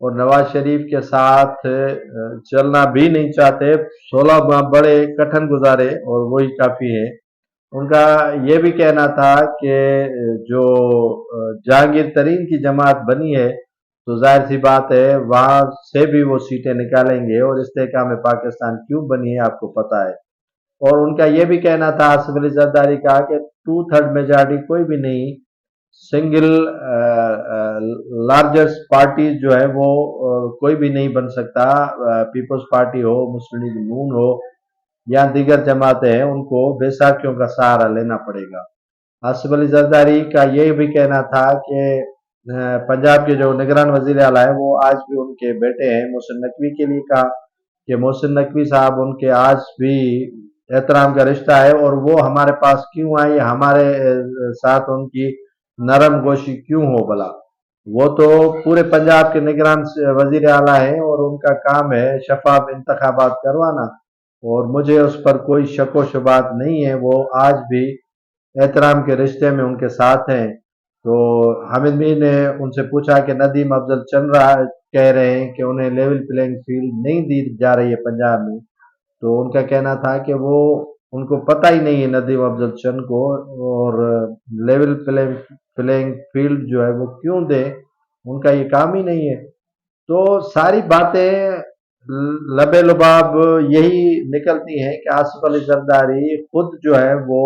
اور نواز شریف کے ساتھ چلنا بھی نہیں چاہتے. 16 بڑے کٹھن گزارے اور وہی کافی ہے. ان کا یہ بھی کہنا تھا کہ جو جہانگیر ترین کی جماعت بنی ہے تو ظاہر سی بات ہے وہاں سے بھی وہ سیٹیں نکالیں گے، اور استحکام پاکستان کیوں بنی ہے آپ کو پتا ہے. اور ان کا یہ بھی کہنا تھا آصف علی زرداری کا کہ 2/3 میجارٹی کوئی بھی نہیں، سنگل لارجسٹ پارٹی جو ہے وہ کوئی بھی نہیں بن سکتا. پیپلز پارٹی ہو، مسلم لیگ نون ہو یا دیگر جماعتیں ہیں، ان کو بیساکھیوں کا سہارا لینا پڑے گا. آصف علی زرداری کا یہ بھی کہنا تھا کہ پنجاب کے جو نگران وزیر اعلیٰ ہیں وہ آج بھی ان کے بیٹے ہیں. محسن نقوی کے لیے کہا کہ محسن نقوی صاحب ان کے آج بھی احترام کا رشتہ ہے، اور وہ ہمارے پاس کیوں آئے، ہمارے ساتھ ان کی نرم گوشی کیوں ہو بھلا. وہ تو پورے پنجاب کے نگران وزیر اعلیٰ ہیں اور ان کا کام ہے شفاف انتخابات کروانا، اور مجھے اس پر کوئی شک و شبہات نہیں ہے. وہ آج بھی احترام کے رشتے میں ان کے ساتھ ہیں. تو حامد میر نے ان سے پوچھا کہ ندیم افضل کہہ رہے ہیں کہ انہیں لیول پلینگ فیلڈ نہیں دی جا رہی ہے پنجاب میں. تو ان کا کہنا تھا کہ وہ ان کو پتہ ہی نہیں ہے ندیم افضل چند کو، اور لیول پلینگ فیلڈ جو ہے وہ کیوں دے، ان کا یہ کام ہی نہیں ہے. تو ساری باتیں لبے لباب یہی نکلتی ہیں کہ آصف علی زرداری خود جو ہے وہ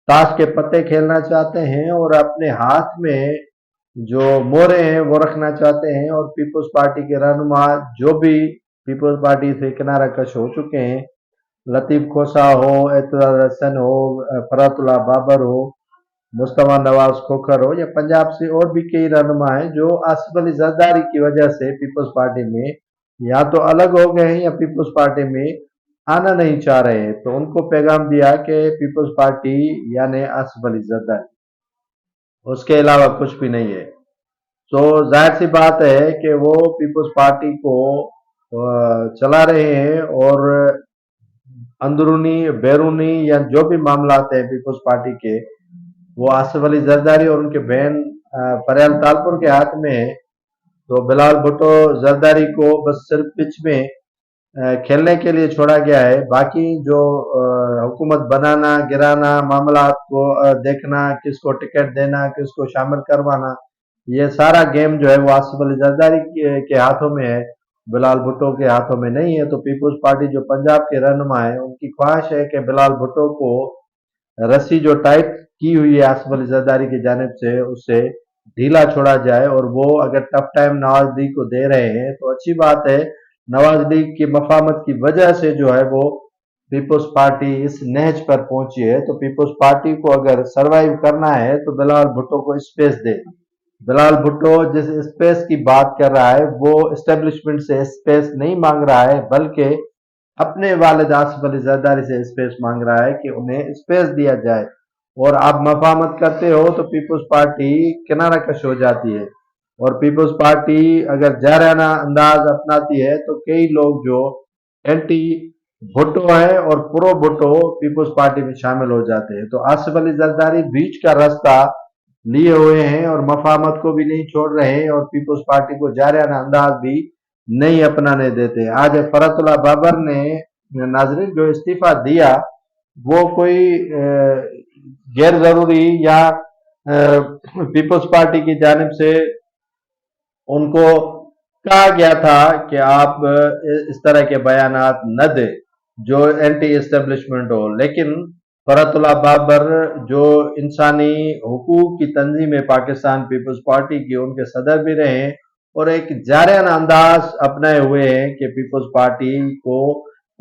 تاش کے پتے کھیلنا چاہتے ہیں اور اپنے ہاتھ میں جو مورے ہیں وہ رکھنا چاہتے ہیں. اور پیپلز پارٹی کے رہنما جو بھی پیپلز پارٹی سے کنارہ کش ہو چکے ہیں، لطیف کھوسہ ہو، اعتزاز احسن ہو، فرات اللہ بابر ہو، مصطفیٰ نواز کھوکھر ہو، یا پنجاب سے اور بھی کئی رہنما ہیں جو آصف علی زرداری کی وجہ سے پیپلز پارٹی میں یا تو الگ ہو گئے ہیں یا پیپلز پارٹی میں آنا نہیں چاہ رہے ہیں. تو ان کو پیغام دیا کہ پیپلز پارٹی یعنی آصف علی زرداری، اس کے علاوہ کچھ بھی نہیں ہے. تو ظاہر سی بات ہے کہ وہ پیپلز پارٹی کو چلا رہے ہیں، اور اندرونی بیرونی یا جو بھی معاملات ہیں پیپلز پارٹی کے، وہ آصف علی زرداری اور ان کے بہن فریال تالپور کے ہاتھ میں ہے. تو بلال بھٹو زرداری کو بس صرف پچ میں کھیلنے کے لیے چھوڑا گیا ہے. باقی جو حکومت بنانا، گرانا، معاملات کو دیکھنا، کس کو ٹکٹ دینا، کس کو شامل کروانا، یہ سارا گیم جو ہے وہ آصف علی زرداری کے ہاتھوں میں ہے، بلال بھٹو کے ہاتھوں میں نہیں ہے. تو پیپلز پارٹی جو پنجاب کے رہنما ہیں، ان کی خواہش ہے کہ بلال بھٹو کو رسی جو ٹائٹ کی ہوئی ہے آصف علی زرداری کی جانب سے اسے ڈھیلا چھوڑا جائے. اور وہ اگر ٹف ٹائم نواز لیگ کو دے رہے ہیں تو اچھی بات ہے. نواز لیگ کی مفاہمت کی وجہ سے جو ہے وہ پیپلز پارٹی اس نہج پر پہنچی ہے. تو پیپلز پارٹی کو اگر سروائیو کرنا ہے تو بلال بھٹو کو اسپیس دے. بلال بھٹو جس اسپیس کی بات کر رہا ہے وہ اسٹیبلشمنٹ سے اسپیس نہیں مانگ رہا ہے، بلکہ اپنے والد آصف علی زرداری سے اسپیس مانگ رہا ہے کہ انہیں اسپیس دیا جائے. اور آپ مفاہمت کرتے ہو تو پیپلز پارٹی کنارہ کش ہو جاتی ہے. اور پیپلز پارٹی اگر جارحانہ انداز اپناتی ہے تو کئی لوگ جو اینٹی بھٹو ہیں اور پرو بھٹو پیپلز پارٹی میں شامل ہو جاتے ہیں. تو آصف علی زرداری بیچ کا راستہ لیے ہوئے ہیں اور مفاہمت کو بھی نہیں چھوڑ رہے ہیں، اور پیپلز پارٹی کو جارحانہ انداز بھی نہیں اپنانے دیتے. آج فرات اللہ بابر نے ناظرین جو استعفیٰ دیا وہ کوئی غیر ضروری یا پیپلز پارٹی کی جانب سے ان کو کہا گیا تھا کہ آپ اس طرح کے بیانات نہ دیں جو اینٹی اسٹیبلشمنٹ ہو. لیکن فرات اللہ بابر جو انسانی حقوق کی تنظیم پاکستان پیپلز پارٹی کی ان کے صدر بھی رہے ہیں، اور ایک جارحانہ انداز اپنائے ہوئے ہیں کہ پیپلز پارٹی کو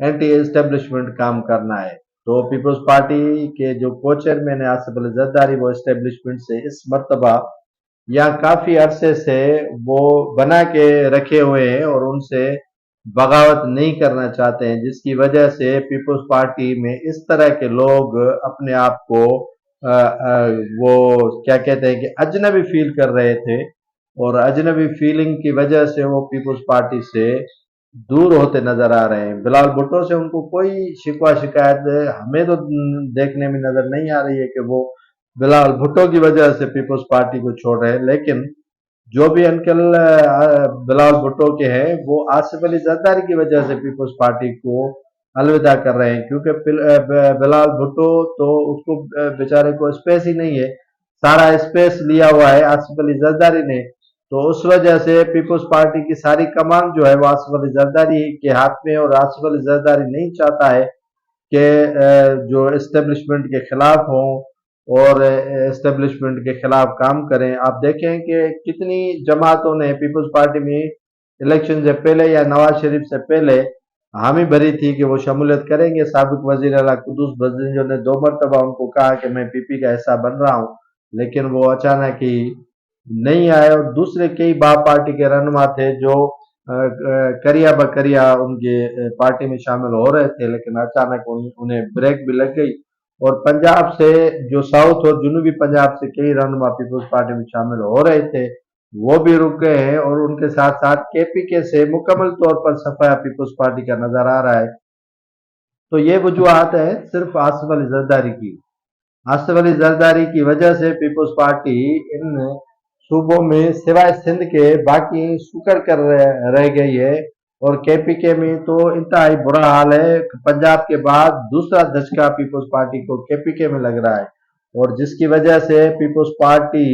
اینٹی اسٹیبلشمنٹ کام کرنا ہے. تو پیپلز پارٹی کے جو کو چیئرمین ہیں آصف علی زرداری، وہ اسٹیبلشمنٹ سے اس مرتبہ یا کافی عرصے سے وہ بنا کے رکھے ہوئے ہیں اور ان سے بغاوت نہیں کرنا چاہتے ہیں، جس کی وجہ سے پیپلز پارٹی میں اس طرح کے لوگ اپنے آپ کو وہ کیا کہتے ہیں کہ اجنبی فیل کر رہے تھے، اور اجنبی فیلنگ کی وجہ سے وہ پیپلز پارٹی سے دور ہوتے نظر آ رہے ہیں. بلال بھٹو سے ان کو کوئی شکوہ شکایت ہمیں تو دیکھنے میں نظر نہیں آ رہی ہے کہ وہ بلال بھٹو کی وجہ سے پیپلز پارٹی کو چھوڑ رہے ہیں. لیکن جو بھی انکل بلال بھٹو کے ہیں وہ آصف علی زرداری کی وجہ سے پیپلز پارٹی کو الوداع کر رہے ہیں، کیونکہ بلال بھٹو تو اس کو بیچارے کو اسپیس ہی نہیں ہے، سارا اسپیس لیا ہوا ہے آصف علی زرداری نے، تو اس وجہ سے پیپلز پارٹی کی ساری کمان جو ہے وہ آصف علی زرداری کے ہاتھ میں، اور آصف علی زرداری نہیں چاہتا ہے کہ جو اسٹیبلشمنٹ کے خلاف ہوں اور اسٹیبلشمنٹ کے خلاف کام کریں۔ آپ دیکھیں کہ کتنی جماعتوں نے پیپلز پارٹی میں الیکشن سے پہلے یا نواز شریف سے پہلے حامی بھری تھی کہ وہ شمولیت کریں گے۔ سابق وزیر اعلیٰ قدوس بدزنجو نے 2 مرتبہ ان کو کہا کہ میں پی پی کا حصہ بن رہا ہوں، لیکن وہ اچانک ہی نہیں آئے، اور دوسرے کئی باپ پارٹی کے رہنما تھے جو کریا بکریا ان کے پارٹی میں شامل ہو رہے تھے، لیکن اچانک انہیں بریک بھی لگ گئی، اور پنجاب سے جو ساؤتھ اور جنوبی پنجاب سے کئی رہنما پیپلز پارٹی میں شامل ہو رہے تھے وہ بھی رک گئے ہیں، اور ان کے ساتھ ساتھ کے پی کے سے مکمل طور پر صفحہ پیپلز پارٹی کا نظر آ رہا ہے۔ تو یہ وجوہات ہیں صرف آصف علی زرداری کی، آصف علی زرداری کی وجہ سے پیپلز پارٹی ان صوبوں میں سوائے سندھ کے باقی سکڑ کر رہ گئی ہے، اور کے پی کے میں تو انتہائی برا حال ہے۔ پنجاب کے بعد دوسرا دھچکا پیپلز پارٹی کو کے پی کے میں لگ رہا ہے، اور جس کی وجہ سے پیپلز پارٹی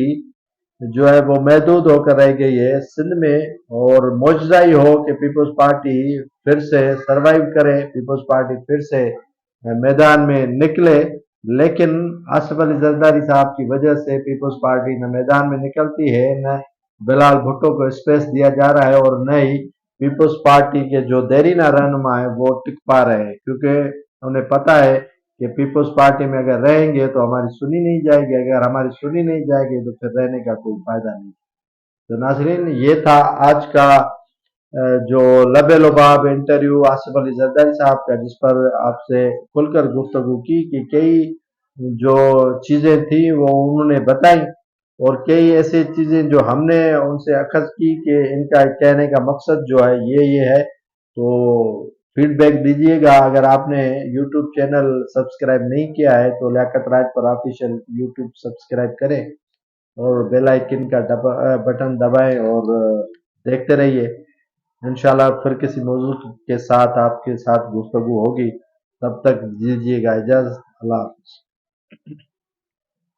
جو ہے وہ محدود ہو کر رہ گئی ہے سندھ میں، اور معجزہ ہی ہو کہ پیپلز پارٹی پھر سے سروائیو کرے، پیپلز پارٹی پھر سے میدان میں نکلے، لیکن آصف علی زرداری صاحب کی وجہ سے پیپلز پارٹی نہ میدان میں نکلتی ہے، نہ بلال بھٹو کو اسپیس دیا جا رہا ہے، اور نہ ہی پیپلز پارٹی کے جو دیرینہ رہنما ہیں وہ ٹک پا رہے ہیں، کیونکہ انہیں پتا ہے کہ پیپلز پارٹی میں اگر رہیں گے تو ہماری سنی نہیں جائے گی، اگر ہماری سنی نہیں جائے گی تو پھر رہنے کا کوئی فائدہ نہیں۔ تو ناظرین، یہ تھا آج کا جو لب لباب انٹرویو آصف علی زرداری صاحب کا، جس پر آپ سے کھل کر گفتگو کی کہ کئی جو چیزیں تھیں وہ انہوں نے بتائیں، اور کئی ایسی چیزیں جو ہم نے ان سے اخذ کی کہ ان کا کہنے کا مقصد جو ہے یہ ہے۔ تو فیڈ بیک دیجئے گا۔ اگر آپ نے یوٹیوب چینل سبسکرائب نہیں کیا ہے تو لیاقت راج پر آفیشیل یوٹیوب سبسکرائب کریں، اور بیل آئیکن کا بٹن دبائیں، اور دیکھتے رہیے۔ انشاءاللہ پھر کسی موضوع کے ساتھ آپ کے ساتھ گفتگو ہوگی، تب تک دیجیے گا اجازت۔ اللہ حافظ۔